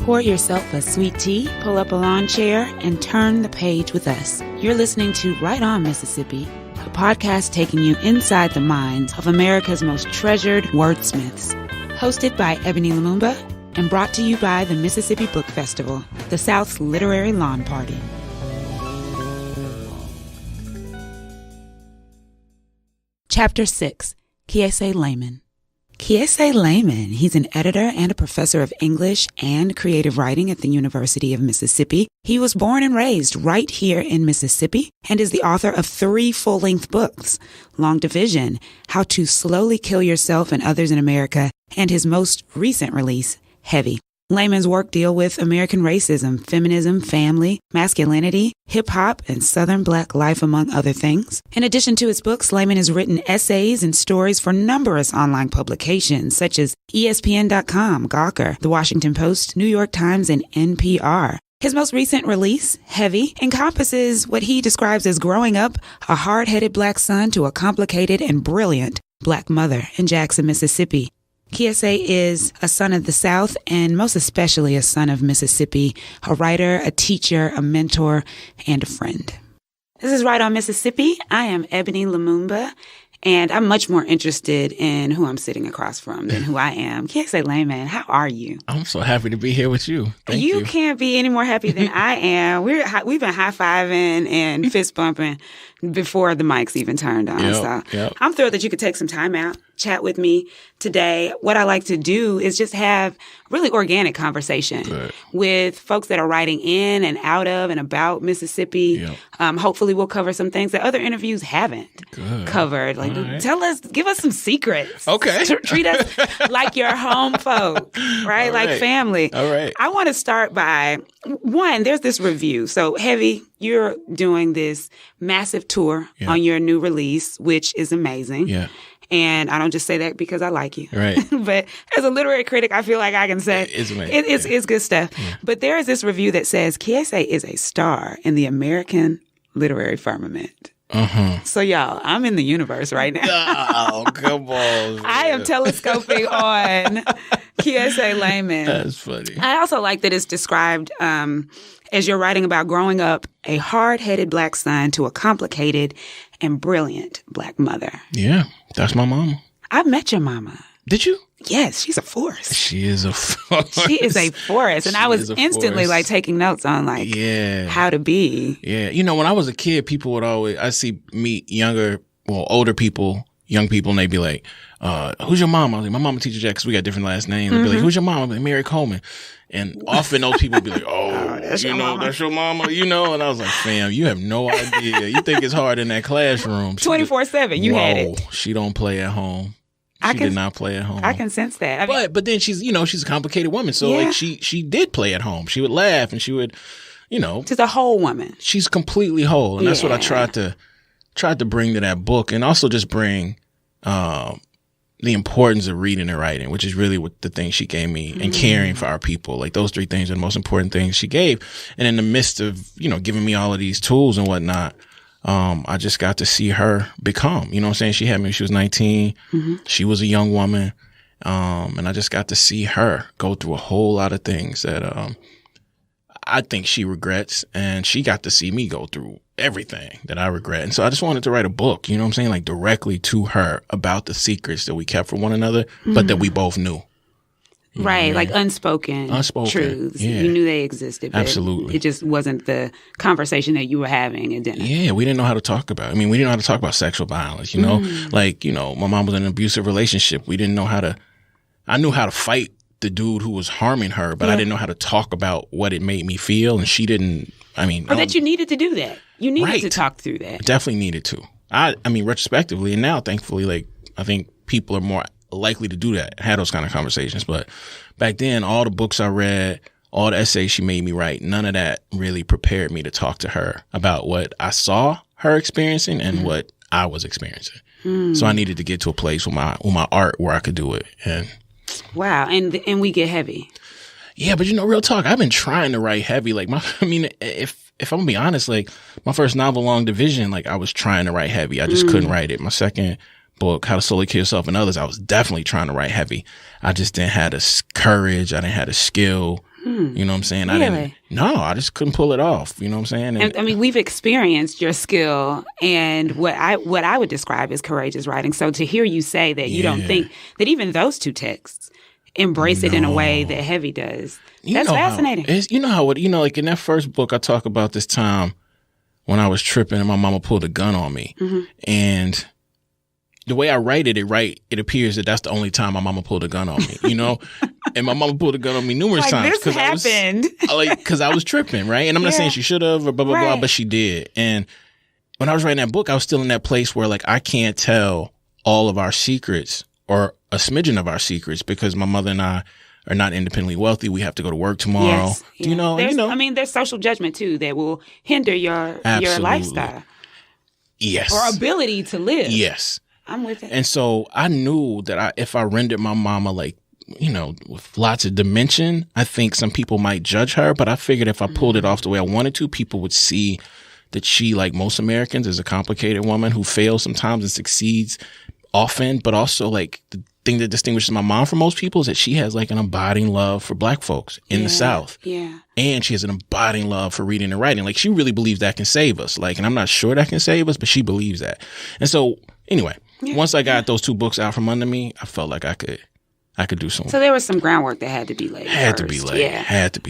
Pour yourself a sweet tea, pull up a lawn chair, and turn the page with us. You're listening to Right On Mississippi, a podcast taking you inside the minds of America's most treasured wordsmiths. Hosted by Ebony Lumumba and brought to you by the Mississippi Book Festival, the South's literary lawn party. Chapter 6, Kiese Laymon. Kiese Laymon, he's an editor and a professor of English and creative writing at the University of Mississippi. He was born and raised right here in Mississippi and is the author of 3 full-length books, Long Division, How to Slowly Kill Yourself and Others in America, and his most recent release, Heavy. Laymon's work deal with American racism, feminism, family, masculinity, hip-hop, and Southern Black life, among other things. In addition to his books, Laymon has written essays and stories for numerous online publications, such as ESPN.com, Gawker, The Washington Post, New York Times, and NPR. His most recent release, Heavy, encompasses what he describes as growing up a hard-headed Black son to a complicated and brilliant Black mother in Jackson, Mississippi. Kiese is a son of the South and most especially a son of Mississippi, a writer, a teacher, a mentor, and a friend. This is Right On Mississippi. I am Ebony Lumumba, and I'm much more interested in who I'm sitting across from than who I am. Kiese Laymon, how are you? I'm so happy to be here with you. Thank you. You can't be any more happy than I am. We've been high-fiving and fist-bumping before the mics even turned on. Yep. I'm thrilled that you could take some time out, chat with me today. What I like to do is just have really organic conversation with folks that are writing in and out of and about Mississippi. Yep. Hopefully we'll cover some things that other interviews haven't covered. Like, tell us, give us some secrets. Okay. Treat us like your home folk, right? Like family. All right. I want to start by, one, there's this review. So, Heavy, you're doing this massive tour on your new release, which is amazing. Yeah. And I don't just say that because I like you. Right. But as a literary critic, I feel like I can say it's amazing. It's good stuff. Yeah. But there is this review that says Kiese is a star in the American literary firmament. So, y'all, I'm in the universe right now. Oh, come on. I am telescoping on Kiese Laymon. That's funny. I also like that it's described as you're writing about growing up a hard-headed Black son to a complicated and brilliant Black mother. Yeah, that's my mama. I've met your mama. Did you? Yes, she's a force. She is a force. She is a force. And I was instantly like taking notes on how to be. Yeah. You know, when I was a kid, people would meet older people, young people, and they'd be like, who's your mom? I was like, my mama teacher Jack, because we got different last names. They'd be like, who's your mom? I'd be like, Mary Coleman. And often those people would be like, that's your mama, and I was like, fam, you have no idea. You think it's hard in that classroom. 24/7, you had it. She don't play at home. She did not play at home. I can sense that. But then she's a complicated woman. So like she did play at home. She would laugh and she would, She's a whole woman. She's completely whole. And that's what I tried to bring to that book, and also just bring the importance of reading and writing, which is really what the thing she gave me, and caring for our people. Like, those 3 things are the most important things she gave. And in the midst of, giving me all of these tools and whatnot, I just got to see her become, you know what I'm saying? She had me when she was 19. She was a young woman. And I just got to see her go through a whole lot of things that, I think she regrets, and she got to see me go through everything that I regret. And so I just wanted to write a book, you know what I'm saying? Like, directly to her about the secrets that we kept from one another, but that we both knew. Right, like unspoken truths. Yeah. You knew they existed, but absolutely. It just wasn't the conversation that you were having at dinner. Yeah, we didn't know how to talk about it. I mean, we didn't know how to talk about sexual violence, Like, my mom was in an abusive relationship. We didn't know I knew how to fight the dude who was harming her, but I didn't know how to talk about what it made me feel, and she didn't. Or that you needed to do that. You needed to talk through that. Definitely needed to. I mean, retrospectively, and now, thankfully, like, I think people are more likely to do that, have those kind of conversations. But back then, all the books I read, all the essays she made me write, none of that really prepared me to talk to her about what I saw her experiencing and what I was experiencing. So I needed to get to a place with my art where I could do it. And wow, and we get heavy. Yeah, but real talk, I've been trying to write heavy. Like, if I'm gonna be honest, like, my first novel, Long Division, like, I was trying to write heavy. I just couldn't write it. My second book, How to Slowly Kill Yourself and Others, I was definitely trying to write heavy. I just didn't have the courage. I didn't have the skill. You know what I'm saying? Really? I just couldn't pull it off. You know what I'm saying? And I mean, we've experienced your skill and what I would describe as courageous writing. So to hear you say that you don't think that even those two texts embrace it in a way that Heavy does, that's fascinating. Like in that first book, I talk about this time when I was tripping and my mama pulled a gun on me. And the way I write it, it appears that that's the only time my mama pulled a gun on me, you know? And my mama pulled a gun on me numerous times. This happened. Because I was tripping, right? And I'm not saying she should have or blah, blah, blah, but she did. And when I was writing that book, I was still in that place where like I can't tell all of our secrets or a smidgen of our secrets because my mother and I are not independently wealthy. We have to go to work tomorrow. Yes, You know? I mean, there's social judgment too that will hinder your lifestyle. Yes. Or ability to live. Yes. I'm with it. And so I knew that if I rendered my mama like, with lots of dimension, I think some people might judge her, but I figured if I pulled it off the way I wanted to, people would see that she, like most Americans, is a complicated woman who fails sometimes and succeeds often, but also like the thing that distinguishes my mom from most people is that she has like an abiding love for Black folks in the South. Yeah. And she has an abiding love for reading and writing. Like she really believes that can save us. Like, and I'm not sure that can save us, but she believes that. And so anyway, once I got those two books out from under me, I felt like I could do some. So there was some groundwork that had to be laid. Had to be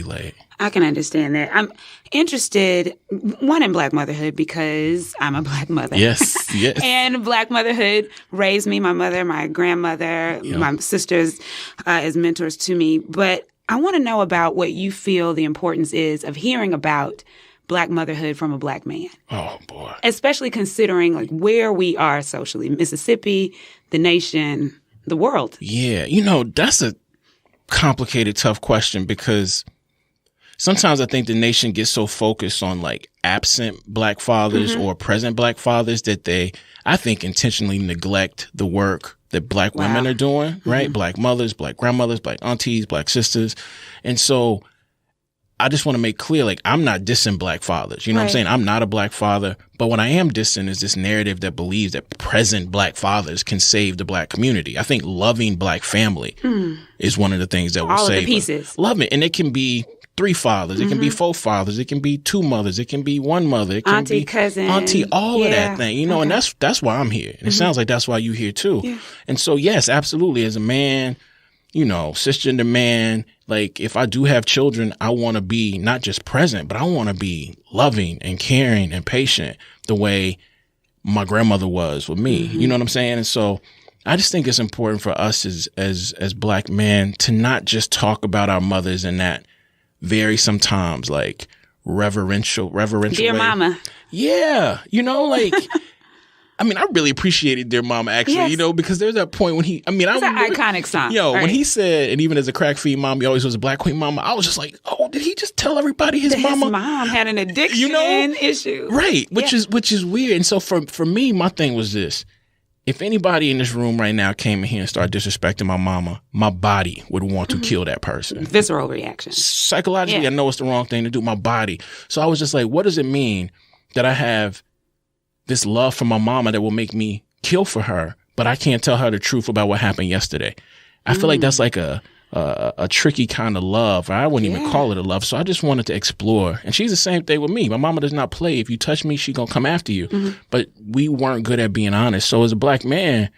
laid. I can understand that. I'm interested, one, in Black motherhood because I'm a Black mother. Yes. And Black motherhood raised me, my mother, my grandmother, my sisters as mentors to me. But I want to know about what you feel the importance is of hearing about Black motherhood from a Black man. Oh, boy. Especially considering like where we are socially, Mississippi, the nation, the world. Yeah. That's a complicated, tough question because sometimes I think the nation gets so focused on like absent Black fathers or present Black fathers that they, I think, intentionally neglect the work that Black women are doing, right? Black mothers, Black grandmothers, Black aunties, Black sisters. And so I just want to make clear, like, I'm not dissing Black fathers. You know what I'm saying? I'm not a Black father. But what I am dissing is this narrative that believes that present Black fathers can save the Black community. I think loving Black family is one of the things that will save all of the pieces. Love it. And it can be 3 fathers. It can be 4 fathers. It can be 2 mothers. It can be 1 mother. It can auntie, be cousin. Auntie, all of that thing. And that's why I'm here. And it sounds like that's why you're here too. Yeah. And so, yes, absolutely. As a man, cisgender man, like if I do have children, I want to be not just present, but I want to be loving and caring and patient the way my grandmother was with me. You know what I'm saying? And so I just think it's important for us as Black men to not just talk about our mothers in that very sometimes like reverential Dear way. Mama. Yeah. Like I mean, I really appreciated Dear Mama, actually, because there's that point when it's an iconic song. When he said, and even as a crack fiend mom, he always was a Black queen mama, I was just like, oh, did he just tell everybody his mama? His mom had an addiction issue. Right, which is weird. And so for me, my thing was this. If anybody in this room right now came in here and started disrespecting my mama, my body would want to kill that person. Visceral reaction. Psychologically, I know it's the wrong thing to do, my body. So I was just like, what does it mean that I have this love for my mama that will make me kill for her, but I can't tell her the truth about what happened yesterday? I feel like that's like a tricky kind of love. I wouldn't even call it a love. So I just wanted to explore. And she's the same thing with me. My mama does not play. If you touch me, she gonna come after you. But we weren't good at being honest. So as a Black man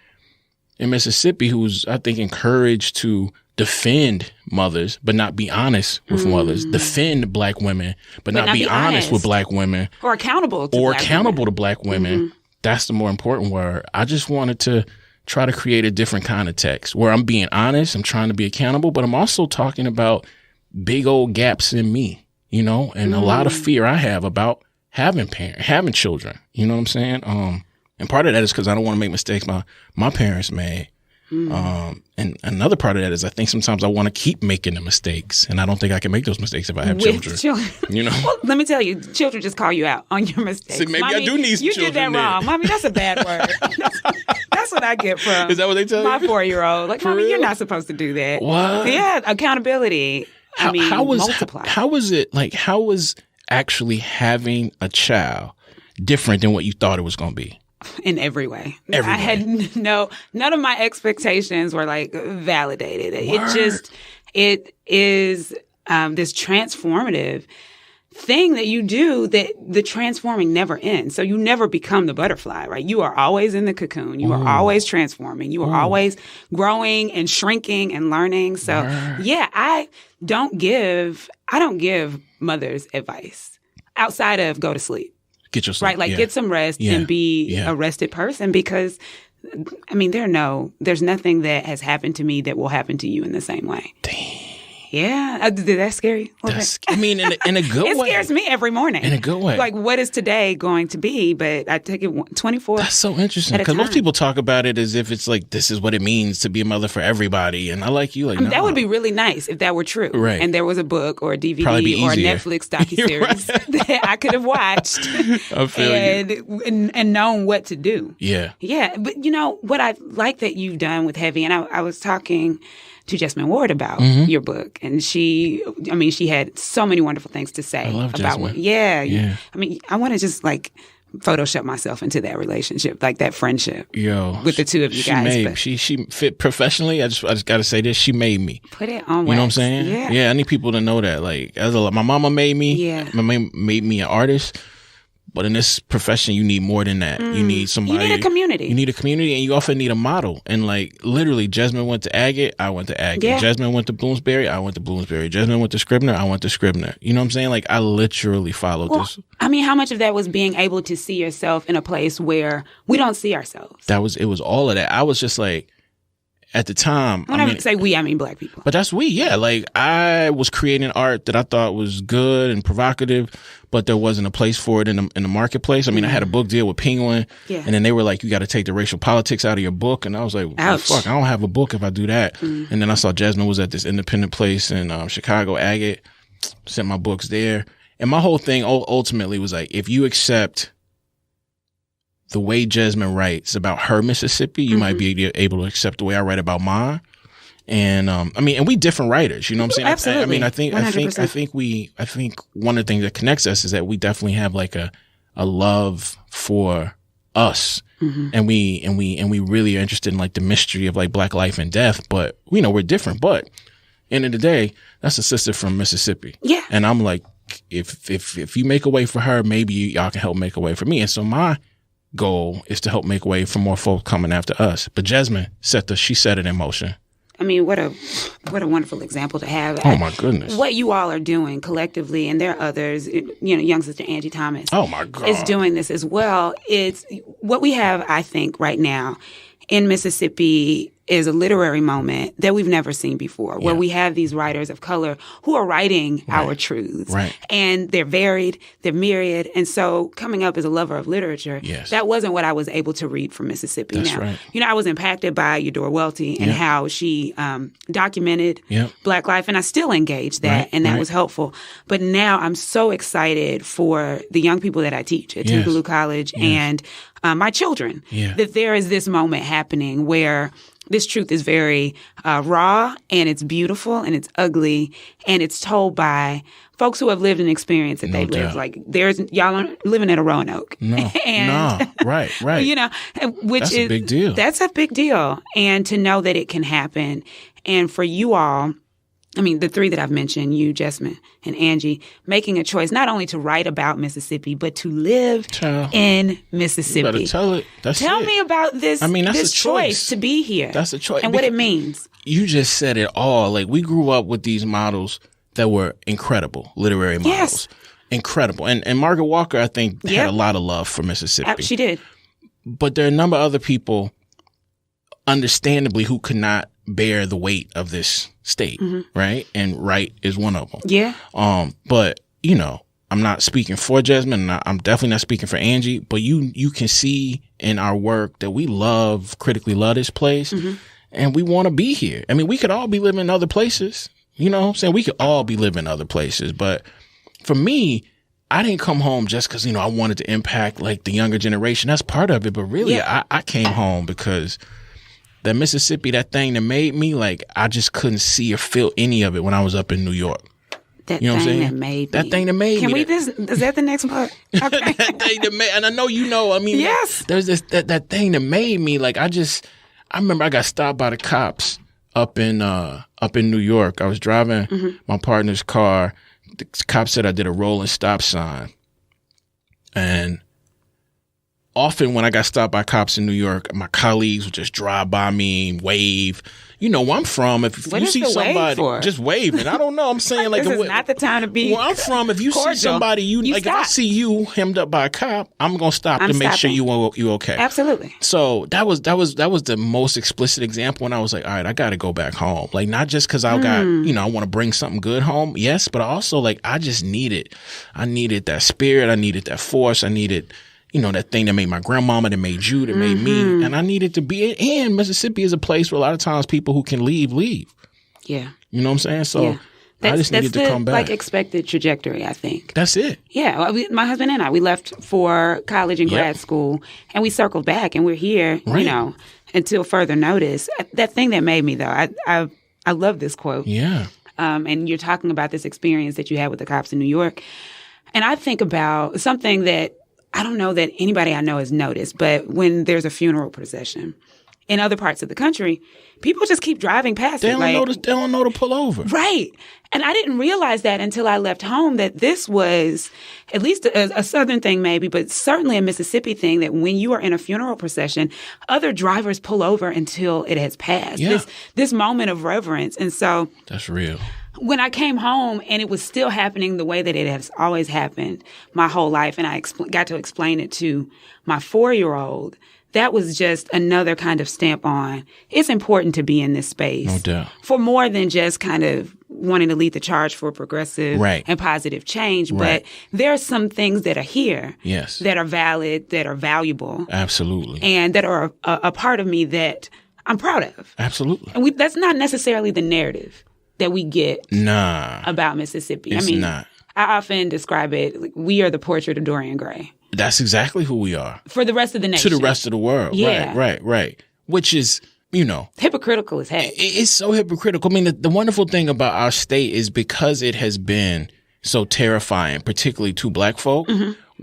in Mississippi who's, I think, encouraged to defend mothers, but not be honest with mothers, defend Black women, but not be honest with Black women. Or accountable to Black women. That's the more important word. I just wanted to try to create a different kind of text where I'm being honest, I'm trying to be accountable, but I'm also talking about big old gaps in me, and a lot of fear I have about having children. You know what I'm saying? And part of that is because I don't want to make mistakes my parents made. And another part of that is I think sometimes I want to keep making the mistakes, and I don't think I can make those mistakes if I have children. Well, let me tell you, children just call you out on your mistakes. See, maybe Mommy, I do need some children. You did that wrong. Mommy, that's a bad word. That's what I get from Is that what they tell my you? 4-year-old. Like, Mommy, you're not supposed to do that. What? Yeah, accountability. Multiply. How was actually having a child different than what you thought it was going to be? In every way. I had none of my expectations were like validated. Word. It is this transformative thing that you do, that the transforming never ends. So you never become the butterfly, right? You are always in the cocoon. You are always transforming. You are always growing and shrinking and learning. So yeah, I don't give mothers advice outside of go to sleep. Get your sleep. Right? Like get some rest and be a rested person, because I mean, there's nothing that has happened to me that will happen to you in the same way. Damn. Yeah. Did that scare you? I mean, in a good way. It scares me every morning. In a good way. Like, what is today going to be? But I take it 24. That's so interesting. Because most people talk about it as if it's like, this is what it means to be a mother for everybody. And I like you. Like, I mean, that would be really nice if that were true. Right. And there was a book or a DVD or a Netflix docuseries that I could have watched and known what to do. Yeah. Yeah. But you know, what I like that you've done with Heavy, and I was talking to Jesmyn Ward about your book, and she had so many wonderful things to say about Jesmyn. Yeah. I mean, I want to just like Photoshop myself into that relationship, like that friendship with the two of you guys. She fit professionally. I just got to say this. She made me. Put it on wax. You know what I'm saying? Yeah. I need people to know that. Like, my mama made me. Yeah. My mama made me an artist. But in this profession, you need more than that. You need somebody. You need a community. You need a community, and you often need a model. And like, literally, Jesmyn went to Agate, I went to Agate. Yeah. Jesmyn went to Bloomsbury, I went to Bloomsbury. Jesmyn went to Scribner, I went to Scribner. You know what I'm saying? Like, I literally followed this. I mean, how much of that was being able to see yourself in a place where we don't see ourselves? It was all of that. I was just like, at the time, when I say we, I mean Black people. But that's we, yeah. Like, I was creating art that I thought was good and provocative, but there wasn't a place for it in the marketplace. I mean, I had a book deal with Penguin, and then they were like, you got to take the racial politics out of your book. And I was like, well, fuck, I don't have a book if I do that. And then I saw Jesmyn was at this independent place in Chicago, Agate, sent my books there. And my whole thing ultimately was like, if you accept the way Jesmyn writes about her Mississippi, you might be able to accept the way I write about mine. And and we different writers, you know what I'm saying? Absolutely. I think one of the things that connects us is that we definitely have like a love for us. And we really are interested in like the mystery of like Black life and death, but we know we're different. But end of the day, that's a sister from Mississippi. Yeah. And I'm like, if you make a way for her, maybe y'all can help make a way for me. And so my goal is to help make way for more folks coming after us. But Jesmyn she set it in motion. I mean, what a wonderful example to have. Oh my goodness. What you all are doing collectively, and there are others, you know, young sister Angie Thomas. Oh my God. Is doing this as well. It's what we have, I think, right now in Mississippi is a literary moment that we've never seen before, where we have these writers of color who are writing our truths. Right. And they're varied, they're myriad. And so coming up as a lover of literature, that wasn't what I was able to read from Mississippi. That's right. You know, I was impacted by Eudora Welty and how she documented Black life, and I still engage that, and that was helpful. But now I'm so excited for the young people that I teach at Tougaloo College and my children, that there is this moment happening where this truth is very raw, and it's beautiful, and it's ugly, and it's told by folks who have lived an experience that they've lived. Like, y'all aren't living at a Roanoke. Right. You know, that's a big deal. That's a big deal. And to know that it can happen. And for you all, I mean, the three that I've mentioned, you, Jesmyn, and Angie, making a choice not only to write about Mississippi, but to live in Mississippi. You better tell it. Tell me about this, this choice to be here. That's a choice. And what it means. You just said it all. Like, we grew up with these models that were incredible, literary models. Yes. Incredible. And Margaret Walker, I think, had a lot of love for Mississippi. She did. But there are a number of other people, understandably, who could not bear the weight of this state, right? And Wright is one of them. Yeah. But, you know, I'm not speaking for Jesmyn, and I'm definitely not speaking for Angie, but you can see in our work that we critically love this place, and we want to be here. I mean, we could all be living in other places. You know what I'm saying? We could all be living in other places. But for me, I didn't come home just because, you know, I wanted to impact like the younger generation. That's part of it. But really, I came home because that Mississippi, that thing that made me, like, I just couldn't see or feel any of it when I was up in New York. That thing that made me. Can we is that the next part? Okay. That thing that made, and I know you know, I mean, yes. There's that thing that made me, like, I remember I got stopped by the cops up in New York. I was driving my partner's car. The cop said I did a rolling stop sign. And often when I got stopped by cops in New York, my colleagues would just drive by me, wave. You know where I'm from. If you see somebody, just wave. And I don't know. I'm saying like this is not the time to be. Where I'm from, if you see somebody, if I see you hemmed up by a cop, I'm gonna stop to make sure you okay. Absolutely. So that was the most explicit example. And I was like, all right, I got to go back home. Like not just because I got I want to bring something good home. Yes, but also like I just needed. I needed that spirit. I needed that force. I needed. That thing that made my grandmama, that made you, that made me. And I needed to be, and Mississippi is a place where a lot of times people who can leave. Yeah. You know what I'm saying? So I just needed to come back. Like expected trajectory, I think. That's it. Yeah. My husband and I, we left for college and grad school and we circled back and we're here, until further notice. That thing that made me though, I love this quote. Yeah. And you're talking about this experience that you had with the cops in New York. And I think about something that I don't know that anybody I know has noticed, but when there's a funeral procession in other parts of the country, people just keep driving past They don't know to pull over. Right. And I didn't realize that until I left home, that this was at least a Southern thing maybe, but certainly a Mississippi thing, that when you are in a funeral procession, other drivers pull over until it has passed. Yeah. This moment of reverence. And so that's real. When I came home and it was still happening the way that it has always happened my whole life, and I got to explain it to my 4-year-old, that was just another kind of stamp on it's important to be in this space. No doubt. For more than just kind of wanting to lead the charge for progressive and positive change. Right. But there are some things that are here that are valid, that are valuable. Absolutely. And that are a part of me that I'm proud of. Absolutely. And that's not necessarily the narrative that we get about Mississippi. It's not. I often describe it like we are the portrait of Dorian Gray. That's exactly who we are. For the rest of the nation. To the rest of the world. Yeah. Right. Which is, hypocritical as heck. It's so hypocritical. I mean, the wonderful thing about our state is because it has been so terrifying, particularly to Black folk,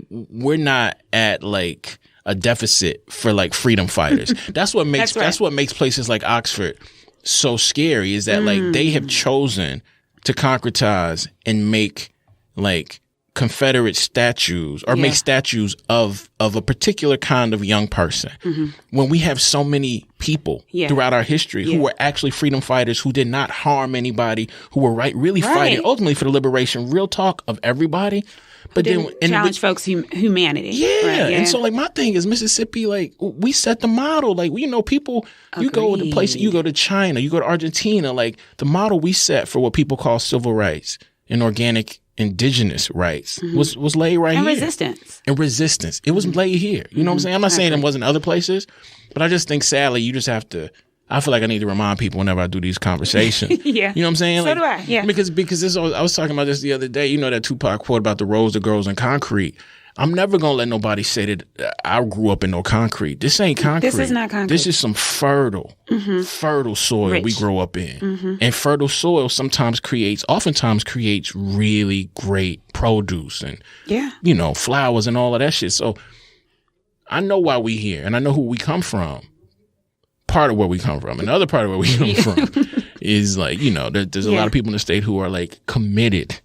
we're not at like a deficit for like freedom fighters. That's what makes that's what makes places like Oxford so scary, is that like they have chosen to concretize and make like Confederate statues or make statues of a particular kind of young person. When we have so many people throughout our history who were actually freedom fighters, who did not harm anybody, who were really fighting ultimately for the liberation, real talk, of everybody. But then challenge folks' humanity. And so like my thing is Mississippi, like we set the model. Like people, you go to places, you go to China, you go to Argentina, like the model we set for what people call civil rights and organic indigenous rights was laid right here. And resistance. It was laid here. You know what I'm saying? I'm not saying it wasn't other places, but I just think sadly you just have to. I feel like I need to remind people whenever I do these conversations. You know what I'm saying? So do I. Yeah. Because I was talking about this the other day. You know that Tupac quote about the roads that grows in concrete. I'm never going to let nobody say that I grew up in no concrete. This ain't concrete. This is not concrete. This is some fertile soil we grow up in. And fertile soil oftentimes creates really great produce and, flowers and all of that shit. So I know why we here and I know who we come from. Part of where we come from. Another part of where we come from is like, there's a lot of people in the state who are like committed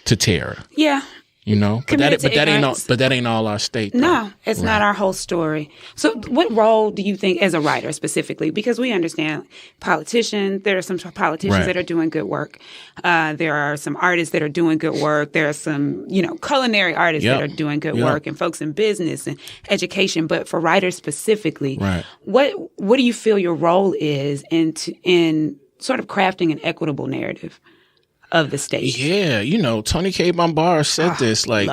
to terror. Yeah. But that ain't all our state. Though. No, it's not our whole story. So what role do you think as a writer specifically? Because we understand there are some politicians that are doing good work. There are some artists that are doing good work. There are some, culinary artists that are doing good work, and folks in business and education. But for writers specifically, what do you feel your role is in sort of crafting an equitable narrative of the state? Yeah, Toni Cade Bambara said this, like,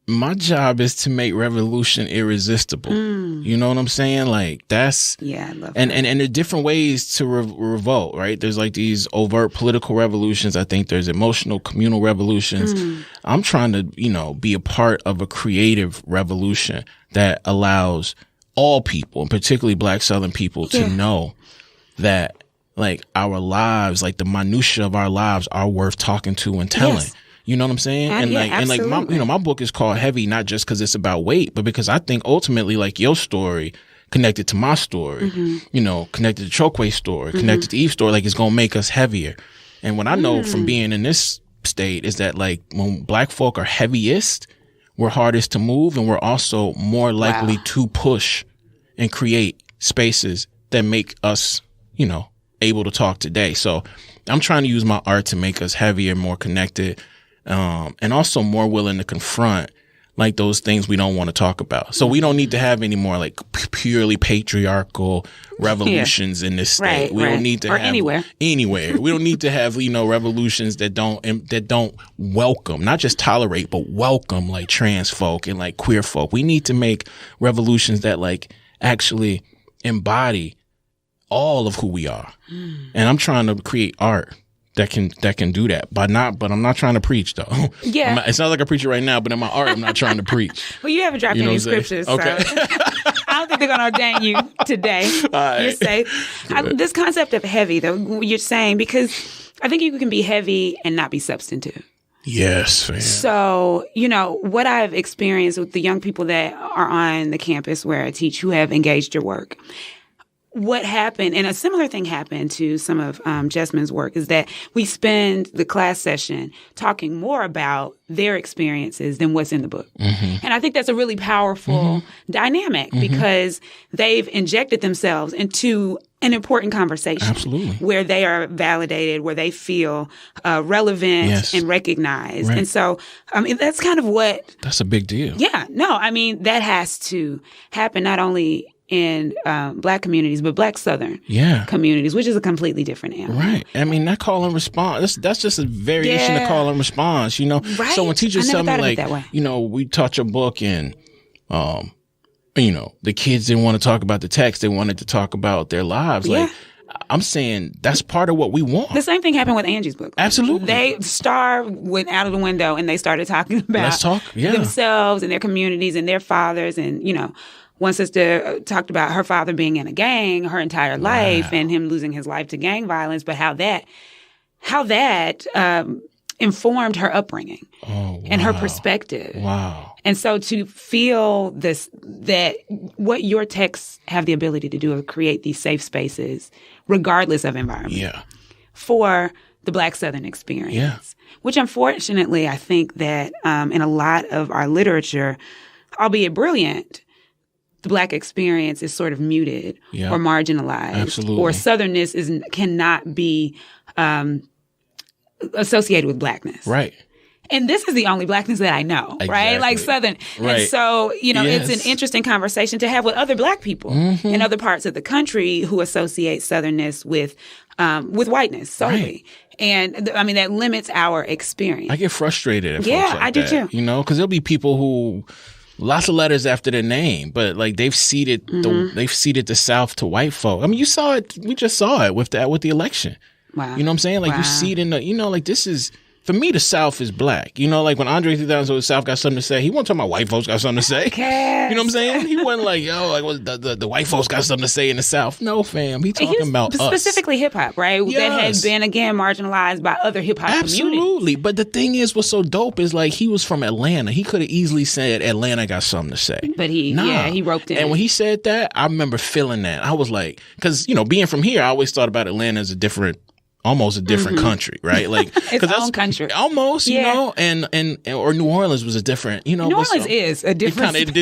my job is to make revolution irresistible. You know what I'm saying? Like, that's... Yeah, I love and, that. And there are different ways to revolt, right? There's like these overt political revolutions. I think there's emotional communal revolutions. I'm trying to, be a part of a creative revolution that allows all people, and particularly Black Southern people, to know that like our lives, like the minutia of our lives are worth talking to and telling. Yes. You know what I'm saying? My book is called Heavy, not just because it's about weight, but because I think ultimately like your story connected to my story, you know, connected to Chokway's story, connected to Eve's story, like it's going to make us heavier. And what I know from being in this state is that like when Black folk are heaviest, we're hardest to move, and we're also more likely to push and create spaces that make us, you know, able to talk today. So I'm trying to use my art to make us heavier, more connected, and also more willing to confront like those things we don't want to talk about. So we don't need to have any more like purely patriarchal revolutions in this state. We don't need to have anywhere. We don't need to have, you know, revolutions that don't welcome, not just tolerate, but welcome like trans folk and like queer folk. We need to make revolutions that like actually embody all of who we are. And I'm trying to create art that can do that, but I'm not trying to preach though. Yeah, it's not like I preach it right now, but in my art, I'm not trying to preach. Well, you haven't dropped any scriptures, okay. So I don't think they're gonna ordain you today. You're safe. This concept of heavy, though, you're saying, because I think you can be heavy and not be substantive. Yes, man. So, you know, what I've experienced with the young people that are on the campus where I teach who have engaged your work. What happened, and a similar thing happened to some of Jessamyn's work, is that we spend the class session talking more about their experiences than what's in the book. And I think that's a really powerful dynamic because they've injected themselves into an important conversation. Absolutely. Where they are validated, where they feel relevant and recognized. Right. And so, I mean, that's kind of what... That's a big deal. Yeah. No, I mean, that has to happen not only in Black communities, but Black Southern communities, which is a completely different animal. Right. I mean, that call and response, that's just a variation of call and response, you know? Right. So when teachers tell me, like, that you know, we taught your book and, you know, the kids didn't want to talk about the text. They wanted to talk about their lives. Like, I'm saying that's part of what we want. The same thing happened with Angie's book. Absolutely. Star went out of the window and they started talking about themselves and their communities and their fathers. And, you know, one sister talked about her father being in a gang her entire life and him losing his life to gang violence, but how that informed her upbringing and her perspective. Wow. And so to feel that what your texts have the ability to do is create these safe spaces, regardless of environment, for the Black Southern experience, which unfortunately I think that in a lot of our literature, albeit brilliant, the Black experience is sort of muted or marginalized. Absolutely. Or Southernness cannot be associated with Blackness. Right. And this is the only Blackness that I know, right? Like Southern. Right. And so, you know, it's an interesting conversation to have with other Black people in other parts of the country who associate Southernness with whiteness solely. Right. And I mean, that limits our experience. I get frustrated at folks like I do too. You know, because there'll be people who... Lots of letters after their name, but like they've ceded the South to white folk. I mean, you saw it. We just saw it with the election. Wow. You know what I'm saying? Like you see it in the. You know, like this is. For me, the South is Black. You know, like when Andre 3000 said the South got something to say, he wasn't talking about white folks got something to say. Okay. You know what I'm saying? He wasn't like, yo, like what, the white folks got something to say in the South. No, fam. He talking about us. Specifically hip-hop, right? Yes. That had been, again, marginalized by other hip-hop communities. Absolutely. But the thing is, what's so dope is like he was from Atlanta. He could have easily said Atlanta got something to say. But he roped in. And when he said that, I remember feeling that. I was like, because, you know, being from here, I always thought about Atlanta as almost a different country, right? Like its own country, almost, you know, and or New Orleans was a different, you know. New Orleans is a different. It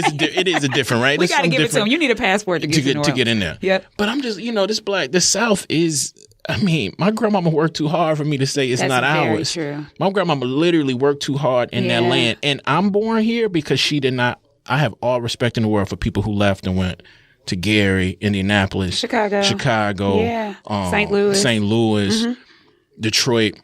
is a different, right? We got to give it to them. You need a passport to get in there. Yep. But I'm just, you know, the South is. I mean, my grandmama worked too hard for me to say it's not ours. True. My grandmama literally worked too hard in that land, and I'm born here because she did not. I have all respect in the world for people who left and went to Gary, Indianapolis, Chicago, St. Louis, Detroit.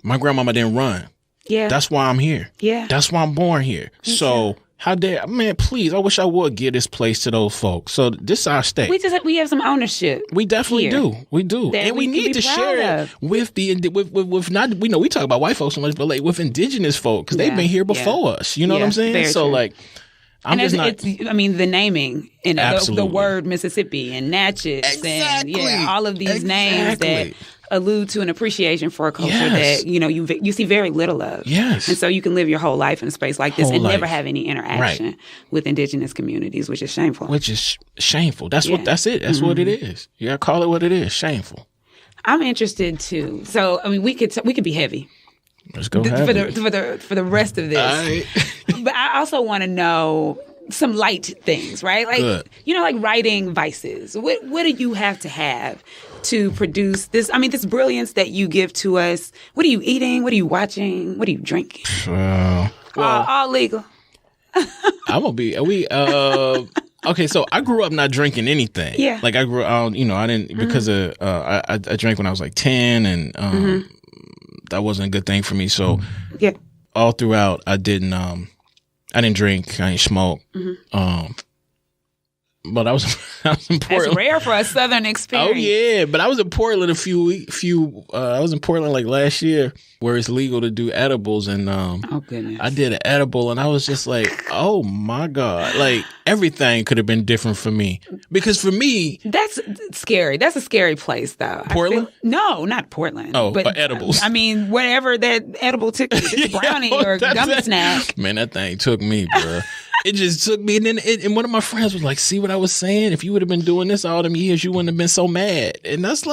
My grandmama didn't run. Yeah. That's why I'm here. Yeah. That's why I'm born here. So how dare, man, please, I wish I would give this place to those folks. So this is our state. We have some ownership. We definitely do. We do. And we need to share it with with not, we know we talk about white folks so much, but like with indigenous folk, because they've been here before us. You know what I'm saying? So like, I'm just not. I mean, the naming, the Absolutely. word Mississippi and Natchez and all of these names that allude to an appreciation for a culture that you see very little of. Yes. And so you can live your whole life in a space like this and never have any interaction Right. with indigenous communities, which is shameful. Which is shameful. That's what. That's it. That's what it is. You gotta call it what it is. Shameful. I'm interested too. So I mean, we could be heavy. Let's go For the rest of this. All right. But I also want to know some light things, right? Like Good. like writing vices. What do you have to produce this? I mean, this brilliance that you give to us. What are you eating? What are you watching? What are you drinking? All legal. I'm gonna be. Okay, so I grew up not drinking anything. Yeah. Like I grew up, I didn't because of I drank when I was like 10, and that wasn't a good thing for me. So Yeah. all throughout, I didn't drink, I didn't smoke. But I was in Portland. That's rare for a Southern experience. Oh yeah, but I was in Portland I was in Portland like last year, where it's legal to do edibles, and Oh goodness. I did an edible, and I was just like, oh my God, like everything could have been different for me, because for me, That's scary. That's a scary place, though. Portland? No, not Portland. Oh, but edibles. I mean, whatever that edible took you, brownie or gummy snack. Man, that thing took me, bro. It just took me, and then and one of my friends was like, "See what I was saying? If you would have been doing this all them years, you wouldn't have been so mad." And I was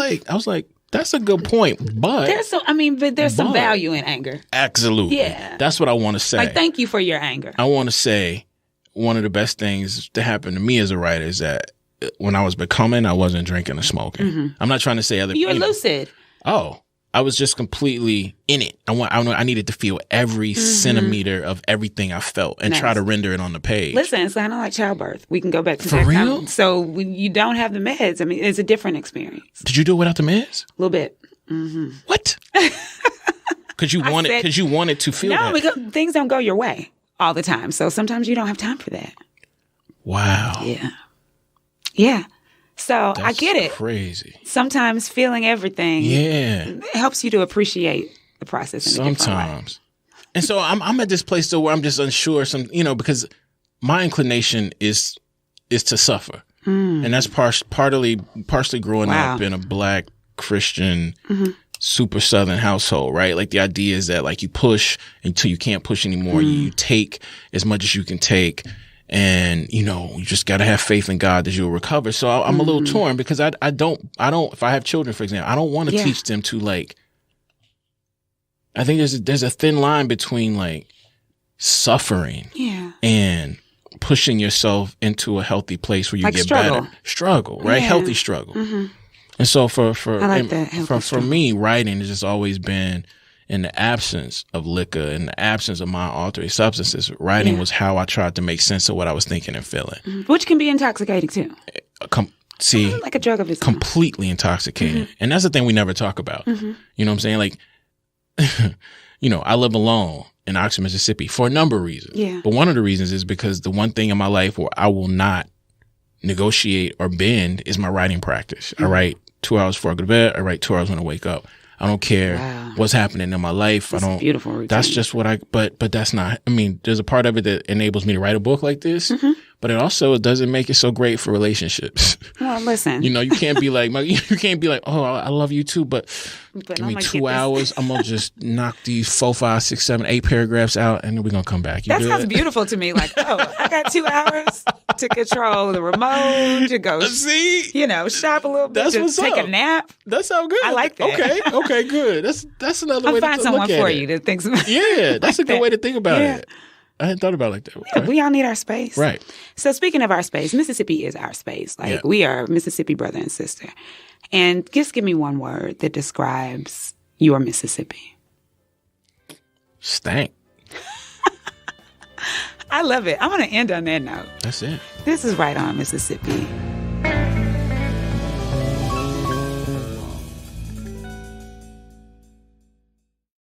like, "That's a good point." But There's some value in anger. Absolutely, Yeah. That's what I want to say. Like, thank you for your anger. I want to say one of the best things that happened to me as a writer is that when I was becoming, I wasn't drinking or smoking. I'm not trying to say other You were people. lucid. Oh, I was just completely in it. I needed to feel every centimeter of everything I felt and try to render it on the page. Listen, it's kind of like childbirth. We can go back to For that. real? So when you don't have the meds, I mean, it's a different experience. Did you do it without the meds? A little bit. What? Because you wanted to feel No, that. because things don't go your way all the time. So sometimes you don't have time for that. Wow. Yeah. Yeah. So I get it. Crazy. Sometimes feeling everything Yeah. helps you to appreciate the process in a different way. Sometimes. And so I'm at this place still where I'm just unsure because my inclination is to suffer. And that's partially growing up in a Black Christian super Southern household, right? Like the idea is that like you push until you can't push anymore. You take as much as you can take. And, you just got to have faith in God that you'll recover. So I'm a little torn because I don't, if I have children, for example, I don't want to teach them to like, I think there's a thin line between like suffering and pushing yourself into a healthy place where you like get struggle. better. Struggle, right? Yeah. Healthy struggle. And so for I like that, healthy for me, writing has just always been, in the absence of liquor, in the absence of mind altering substances, writing was how I tried to make sense of what I was thinking and feeling. Which can be intoxicating too. See, Like a drug of its own. completely intoxicating. And that's the thing we never talk about. You know what I'm saying? Like, I live alone in Oxford, Mississippi for a number of reasons. Yeah. But one of the reasons is because the one thing in my life where I will not negotiate or bend is my writing practice. I write 2 hours before I go to bed. I write 2 hours when I wake up. I don't care what's happening in my life. That's a beautiful routine. That's just what but that's not, there's a part of it that enables me to write a book like this, but it also doesn't make it so great for relationships. Well, listen. You can't be like, oh, I love you too, but give me 2 hours. I'm going to just knock these 4, 5, 6, 7, 8 paragraphs out and then we're going to come back. That sounds beautiful to me. Like, I got 2 hours to control the remote, to go, see, shop a little bit, That's to what's take up. a nap. That sounds good. I like that. Okay, good. That's another way I'll to find someone look at for it. you that thinks about Yeah, that's a good that. way to think about Yeah. it. I hadn't thought about it like that. Yeah, we all need our space. Right. So speaking of our space, Mississippi is our space. Like we are Mississippi brother and sister. And just give me one word that describes your Mississippi. Stank. I love it. I want to end on that note. That's it. This is Right On Mississippi.